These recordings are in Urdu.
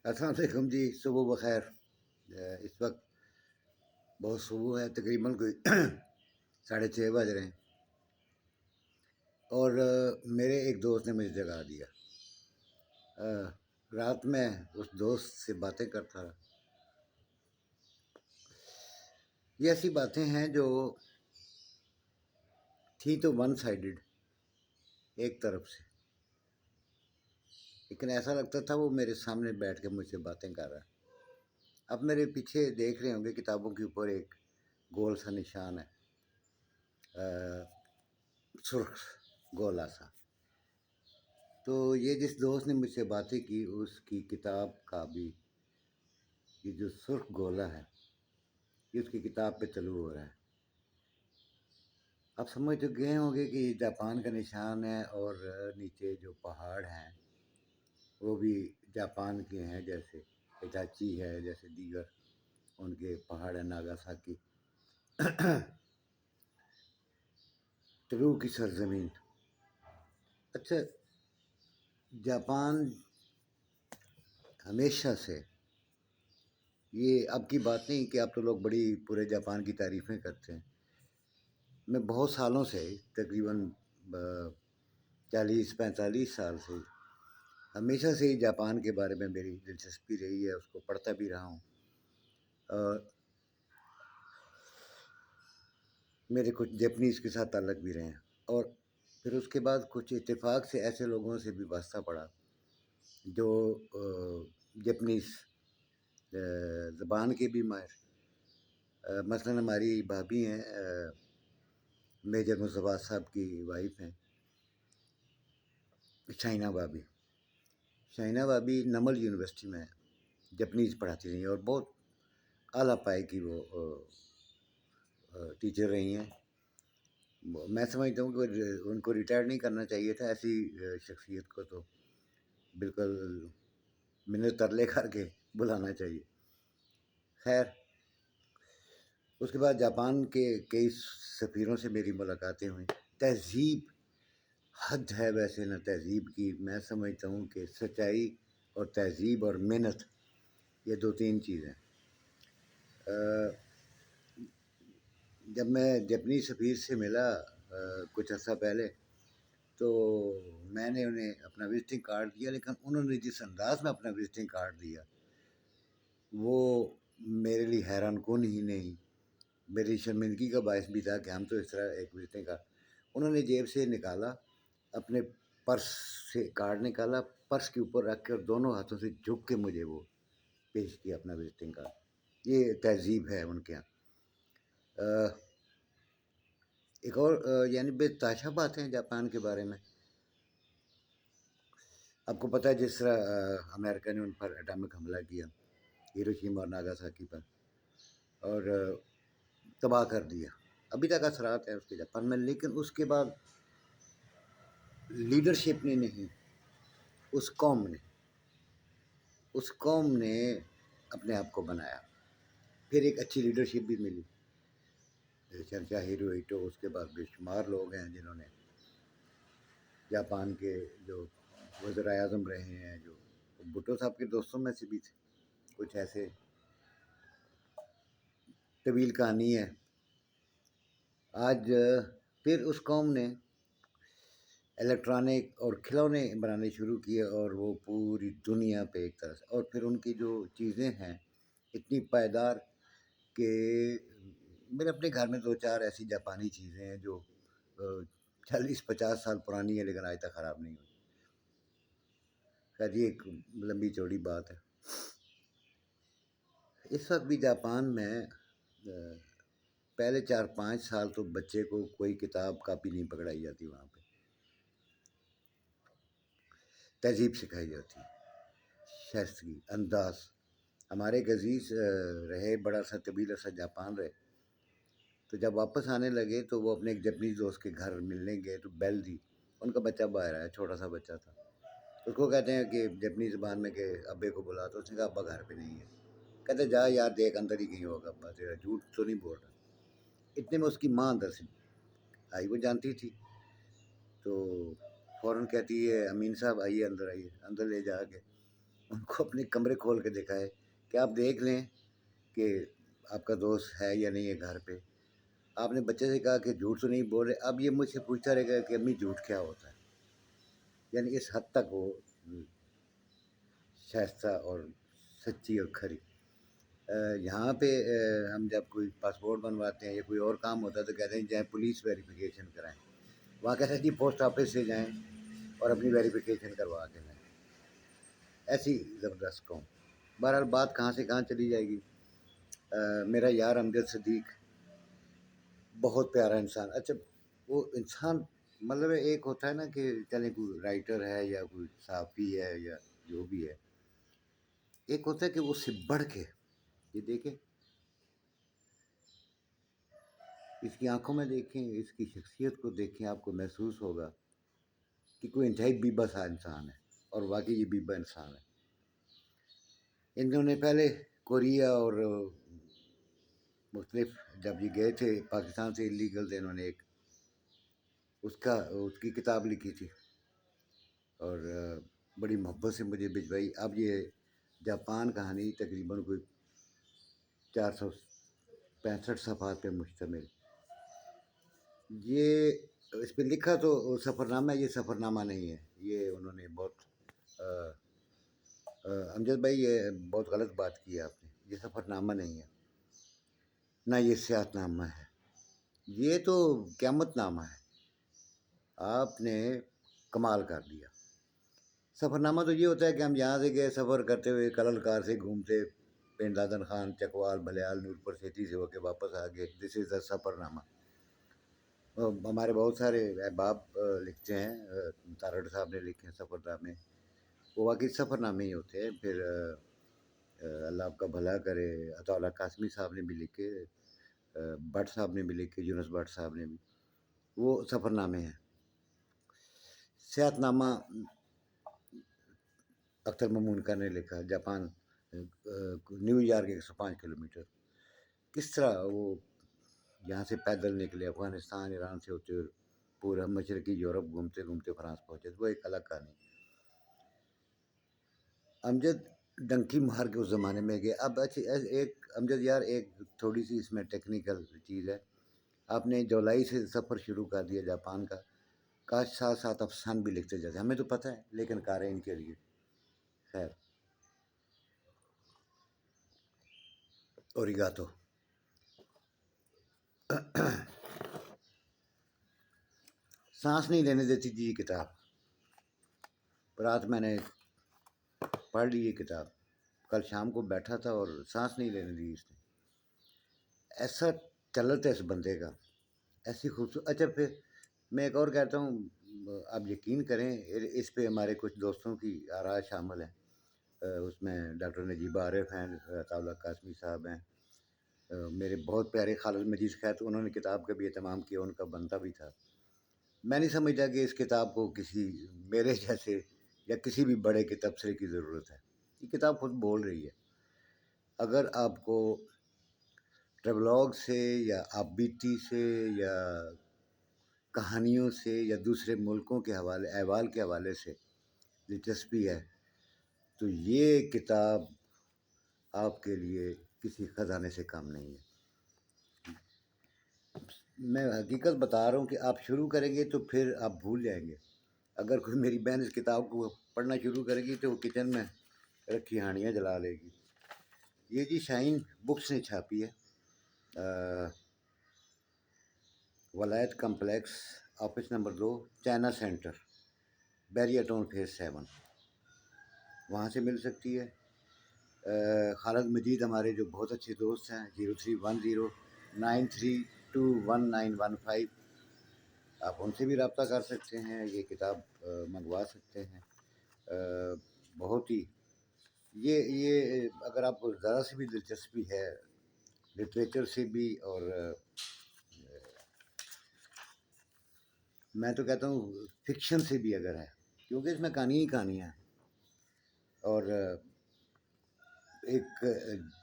السلام علیکم جی، صبح بخیر۔ اس وقت بہت صبح ہے، تقریباً کوئی 6:30 بج رہے ہیں، اور میرے ایک دوست نے مجھے جگا دیا۔ رات میں اس دوست سے باتیں کرتا رہا۔ یہ ایسی باتیں ہیں جو تھی تو ون سائیڈڈ، ایک طرف سے، لیکن ایسا لگتا تھا وہ میرے سامنے بیٹھ کے مجھ سے باتیں کر رہا ہے۔ اب میرے پیچھے دیکھ رہے ہوں گے، کتابوں کے اوپر ایک گول سا نشان ہے، سرخ گولا سا۔ تو یہ جس دوست نے مجھ سے باتیں کی، اس کی کتاب کا بھی یہ جو سرخ گولا ہے، یہ اس کی کتاب پہ طلوع ہو رہا ہے۔ آپ سمجھ تو گئے ہوں گے کہ یہ جاپان کا نشان ہے، اور نیچے جو پہاڑ ہیں وہ بھی جاپان کے ہیں، جیسے ہٹاچی ہے، جیسے دیگر ان کے پہاڑ ہیں، ناگاساکی، طلوع کی سرزمین۔ اچھا، جاپان ہمیشہ سے، یہ اب کی بات نہیں کہ اب تو لوگ بڑی پورے جاپان کی تعریفیں کرتے ہیں۔ میں بہت سالوں سے، تقریباً 40-45 سال سے، ہمیشہ سے ہی جاپان کے بارے میں میری دلچسپی رہی ہے، اس کو پڑھتا بھی رہا ہوں، اور میرے کچھ جاپنیز کے ساتھ تعلق بھی رہے ہیں، اور پھر اس کے بعد کچھ اتفاق سے ایسے لوگوں سے بھی واسطہ پڑا جو جاپنیز زبان کے بھی ماہر، مثلاً ہماری بھابھی ہیں، میجر مصطفیٰ صاحب کی وائف ہیں، شائنہ بھابھی۔ شائنہ بھابھی نمل یونیورسٹی میں جاپنیز پڑھاتی رہی ہیں، اور بہت اعلیٰ پائے کی وہ ٹیچر رہی ہیں۔ میں سمجھتا ہوں کہ ان کو ریٹائر نہیں کرنا چاہیے تھا، ایسی شخصیت کو تو بالکل منت ترلے کر کے بلانا چاہیے۔ خیر، اس کے بعد جاپان کے کئی سفیروں سے میری ملاقاتیں ہوئیں۔ تہذیب، حد ہے ویسے نہ تہذیب کی۔ میں سمجھتا ہوں کہ سچائی اور تہذیب اور محنت، یہ 2-3 چیزیں۔ جب میں جاپنی سفیر سے ملا کچھ عرصہ پہلے، تو میں نے انہیں اپنا وزٹنگ کارڈ دیا، لیکن انہوں نے جس انداز میں اپنا وزٹنگ کارڈ دیا، وہ میرے لیے حیران کن ہی نہیں، میری شرمندگی کا باعث بھی تھا کہ ہم تو اس طرح ایک وزٹنگ کارڈ۔ انہوں نے جیب سے نکالا، اپنے پرس سے کارڈ نکالا، پرس کے اوپر رکھ کے اور دونوں ہاتھوں سے جھک کے مجھے وہ پیش کیا اپنا وزٹنگ کارڈ۔ یہ تہذیب ہے ان کے یہاں۔ ایک اور یعنی بے تحاشا بات ہے جاپان کے بارے میں۔ آپ کو پتہ ہے جس طرح امریکہ نے ان پر اٹامک حملہ کیا، ہیروشیما اور ناگاساکی پر، اور تباہ کر دیا، ابھی تک اثرات ہیں اس کے جاپان میں، لیکن اس کے بعد لیڈرشپ نے نہیں، اس قوم نے اپنے آپ کو بنایا، پھر ایک اچھی لیڈرشپ بھی ملی، شہنشاہ ہیروہیٹو، اس کے بعد بے شمار لوگ ہیں جنہوں نے جاپان کے جو وزرائے اعظم رہے ہیں، جو بھٹو صاحب کے دوستوں میں سے بھی تھے کچھ ایسے، طویل کہانی ہے۔ آج پھر اس قوم نے الیکٹرانک اور کھلونے بنانے شروع کیے، اور وہ پوری دنیا پہ ایک طرح سے، اور پھر ان کی جو چیزیں ہیں اتنی پائیدار کہ میرے اپنے گھر میں 2-4 ایسی جاپانی چیزیں ہیں جو 40-50 سال پرانی ہے، لیکن آج تک خراب نہیں ہوئی۔ خیر، یہ ایک لمبی چوڑی بات ہے۔ اس وقت بھی جاپان میں پہلے 4-5 سال تو بچے کو کوئی کتاب کاپی نہیں پکڑائی جاتی، وہاں پہ تہذیب سکھائی جاتی، شائستگی، انداز۔ ہمارے ایک عزیز رہے بڑا سا طویل عرصہ جاپان رہے، تو جب واپس آنے لگے تو وہ اپنے ایک جاپنیز دوست کے گھر ملنے گئے تو بیل دی، ان کا بچہ باہر آیا، چھوٹا سا بچہ تھا، اس کو کہتے ہیں کہ جاپنی زبان میں کہ ابے کو بلا، تو اس نے کہا ابا گھر پہ نہیں ہے، کہتے جا یار دیکھ اندر ہی کہیں ہوگا ابا تیرا، جھوٹ تو نہیں بول رہا۔ اتنے میں اس کی ماں اندر سے آئی، وہ جانتی تھی، تو فوراً کہتی ہے امین صاحب آئیے، اندر آئیے، اندر لے جا کے ان کو اپنے کمرے کھول کے دکھائے کہ آپ دیکھ لیں کہ آپ کا دوست ہے یا نہیں ہے گھر پہ. آپ نے بچے سے کہا کہ جھوٹ تو نہیں بول رہے. اب یہ مجھ سے پوچھتا رہے گا کہ امی جھوٹ کیا ہوتا ہے. یعنی اس حد تک وہ شائستہ اور سچی اور کھری. یہاں پہ ہم جب کوئی پاسپورٹ بنواتے ہیں یا کوئی اور کام ہوتا ہے تو کہتے ہیں جائیں پولیس ویریفیکیشن کرائیں. وہاں کہتے ہیں جی پوسٹ آفس سے جائیں اور اپنی ویریفیکیشن کروا کے لائیں. ایسی زبردست قوم. بہرحال بات کہاں سے کہاں چلی جائے گی. میرا یار امجد صدیق بہت پیارا انسان. اچھا وہ انسان مطلب ایک ہوتا ہے نا کہ چلیں کوئی رائٹر ہے یا کوئی صحافی ہے یا جو بھی ہے، ایک ہوتا ہے کہ وہ سے بڑھ کے یہ دیکھیں، اس کی آنکھوں میں دیکھیں، اس کی شخصیت کو دیکھیں، آپ کو محسوس ہوگا کہ کوئی انتہائی بیبا سا انسان ہے. اور واقعی یہ بیبا انسان ہے. انہوں نے پہلے کوریا اور مختلف جب یہ گئے تھے پاکستان سے اللیگل تھے، انہوں نے ایک اس کی کتاب لکھی تھی اور بڑی محبت سے مجھے بھجوائی. اب یہ جاپان کہانی تقریباً کوئی 465 صفحات پہ مشتمل. یہ اس پہ لکھا تو سفر نامہ ہے، یہ سفر نامہ نہیں ہے. یہ انہوں نے بہت امجد بھائی یہ بہت غلط بات کی ہے آپ نے. یہ سفر نامہ نہیں ہے، نہ یہ سیاحت نامہ ہے، یہ تو قیامت نامہ ہے. آپ نے کمال کر دیا. سفر نامہ تو یہ ہوتا ہے کہ ہم یہاں سے گئے سفر کرتے ہوئے کلل کار سے گھومتے پنڈ دادن خان، چکوال، بلیال، نورپور سیٹی سے ہو کے واپس آ گئے. دس از دا سفر نامہ. ہمارے بہت سارے احباب لکھتے ہیں، تارڑ صاحب نے لکھے ہیں سفر نامے. وہ واقعی سفر نامے ہی ہوتے ہیں. پھر اللہ آپ کا بھلا کرے، عطا اللہ قاسمی صاحب نے بھی لکھے، بٹ صاحب نے بھی لکھے، یونس بٹ صاحب نے بھی. وہ سفر نامے ہیں. سیاحت نامہ اختر ممونکا نے لکھا. Japan, new York 105 kilometre. کس طرح وہ یہاں سے پیدل نکلے، افغانستان ایران سے ہوتے ہوئے پورا مشرقی یورپ گھومتے گھومتے فرانس پہنچے. وہ ایک الگ کہانی. امجد ڈنکی مار کے اس زمانے میں گئے. اب اچھا ایک امجد یار ایک تھوڑی سی اس میں ٹیکنیکل چیز ہے. آپ نے جولائی سے سفر شروع کر دیا جاپان کا. کاش ساتھ ساتھ افسان بھی لکھتے جاتے. ہمیں تو پتہ ہے لیکن قارئین کے لیے. خیر، اوریگاتو. سانس نہیں لینے دیتی تھی یہ کتاب. رات میں نے پڑھ لی یہ کتاب. کل شام کو بیٹھا تھا اور سانس نہیں لینے دی اس نے. ایسا چلت ہے اس بندے کا، ایسی خوبصورت. اچھا پھر میں ایک اور کہتا ہوں، آپ یقین کریں اس پہ ہمارے کچھ دوستوں کی آراء شامل ہیں. اس میں ڈاکٹر نجیبہ عارف ہیں، عطا اللہ قاسمی صاحب ہیں، میرے بہت پیارے خالد مجید خیت. انہوں نے کتاب کا بھی اہتمام کیا، ان کا بنتا بھی تھا. میں نہیں سمجھتا کہ اس کتاب کو کسی میرے جیسے یا کسی بھی بڑے کے تبصرے کی ضرورت ہے. یہ کتاب خود بول رہی ہے. اگر آپ کو ٹریولاگ سے یا آپ بیتی سے یا کہانیوں سے یا دوسرے ملکوں کے حوالے احوال کے حوالے سے دلچسپی ہے تو یہ کتاب آپ کے لیے کسی خزانے سے کم نہیں ہے. میں حقیقت بتا رہا ہوں کہ آپ شروع کریں گے تو پھر آپ بھول جائیں گے. اگر کوئی میری بہن اس کتاب کو پڑھنا شروع کرے گی تو وہ کچن میں رکھی ہانڈیاں جلا لے گی. یہ جی شاہین بکس نے چھاپی ہے، Wilayat complex, office number 2، China centre, Bahria town phase 7. وہاں سے مل سکتی ہے. خالد مجید ہمارے جو بہت اچھے دوست ہیں، 031093211915. آپ ان سے بھی رابطہ کر سکتے ہیں، یہ کتاب منگوا سکتے ہیں. بہت ہی یہ اگر آپ کو ذرا سی بھی دلچسپی ہے لٹریچر سے بھی، اور میں تو کہتا ہوں فکشن سے بھی اگر ہے، کیونکہ اس میں کہانی ہی کہانیاں ہیں. اور ایک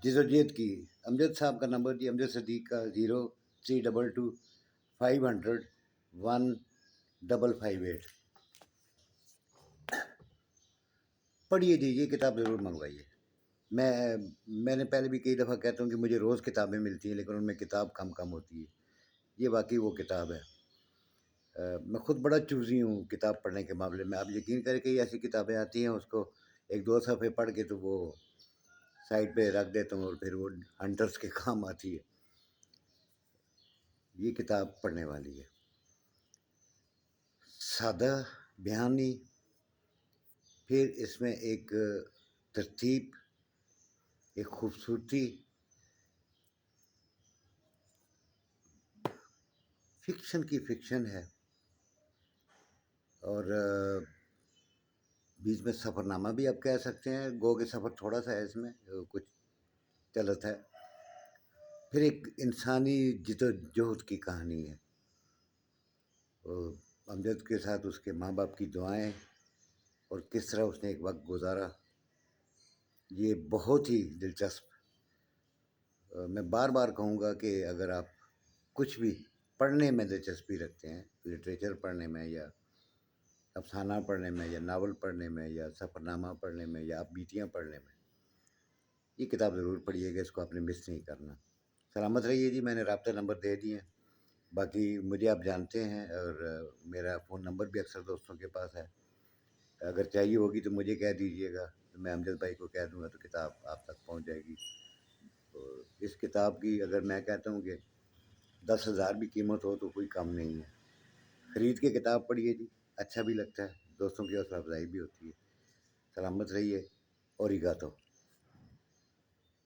جزوجیت کی. امجد صاحب کا نمبر دی، امجد صدیق کا 0322500158. پڑھیے جی، یہ کتاب ضرور منگوائیے۔ میں میں نے پہلے بھی کئی دفعہ کہتا ہوں کہ مجھے روز کتابیں ملتی ہیں لیکن ان میں کتاب کم کم ہوتی ہے، یہ واقعی وہ کتاب ہے۔ میں خود بڑا چوزی ہوں کتاب پڑھنے کے معاملے میں، آپ یقین کریں کہ ایسی کتابیں آتی ہیں اس کو ایک دو صفحے پڑھ کے تو وہ سائڈ پہ رکھ دیتا ہوں اور پھر وہ ہنٹرس کے کام آتی ہے۔ یہ کتاب پڑھنے والی ہے، سادہ بیانی، پھر اس میں ایک ترتیب، ایک خوبصورتی، فکشن کی فکشن ہے، اور بیچ میں سفر نامہ بھی آپ کہہ سکتے ہیں، گو کہ سفر تھوڑا سا ہے اس میں، کچھ چلت ہے۔ پھر ایک انسانی جد و جہد کی کہانی ہے، امجد کے ساتھ اس کے ماں باپ کی دعائیں اور کس طرح اس نے ایک وقت گزارا، یہ بہت ہی دلچسپ۔ میں بار بار کہوں گا کہ اگر آپ کچھ بھی پڑھنے میں دلچسپی رکھتے ہیں، لٹریچر پڑھنے میں یا افسانہ پڑھنے میں یا ناول پڑھنے میں یا سفر نامہ پڑھنے میں یا آپ بیتیاں پڑھنے میں، یہ کتاب ضرور پڑھیے گا، اس کو آپ نے مس نہیں کرنا۔ سلامت رہیے جی، میں نے رابطہ نمبر دے دیے ہیں، باقی مجھے آپ جانتے ہیں اور میرا فون نمبر بھی اکثر دوستوں کے پاس ہے، اگر چاہیے ہوگی تو مجھے کہہ دیجیے گا، میں امجد بھائی کو کہہ دوں گا تو کتاب آپ تک پہنچ جائے گی۔ اور اس کتاب کی اگر میں کہتا ہوں کہ 10,000 بھی قیمت ہو تو کوئی کم نہیں ہے، خرید کے کتاب پڑھیے جی، اچھا بھی لگتا ہے، دوستوں کی حوصلہ افزائی بھی ہوتی ہے۔ سلامت رہیے، اوریگاتو۔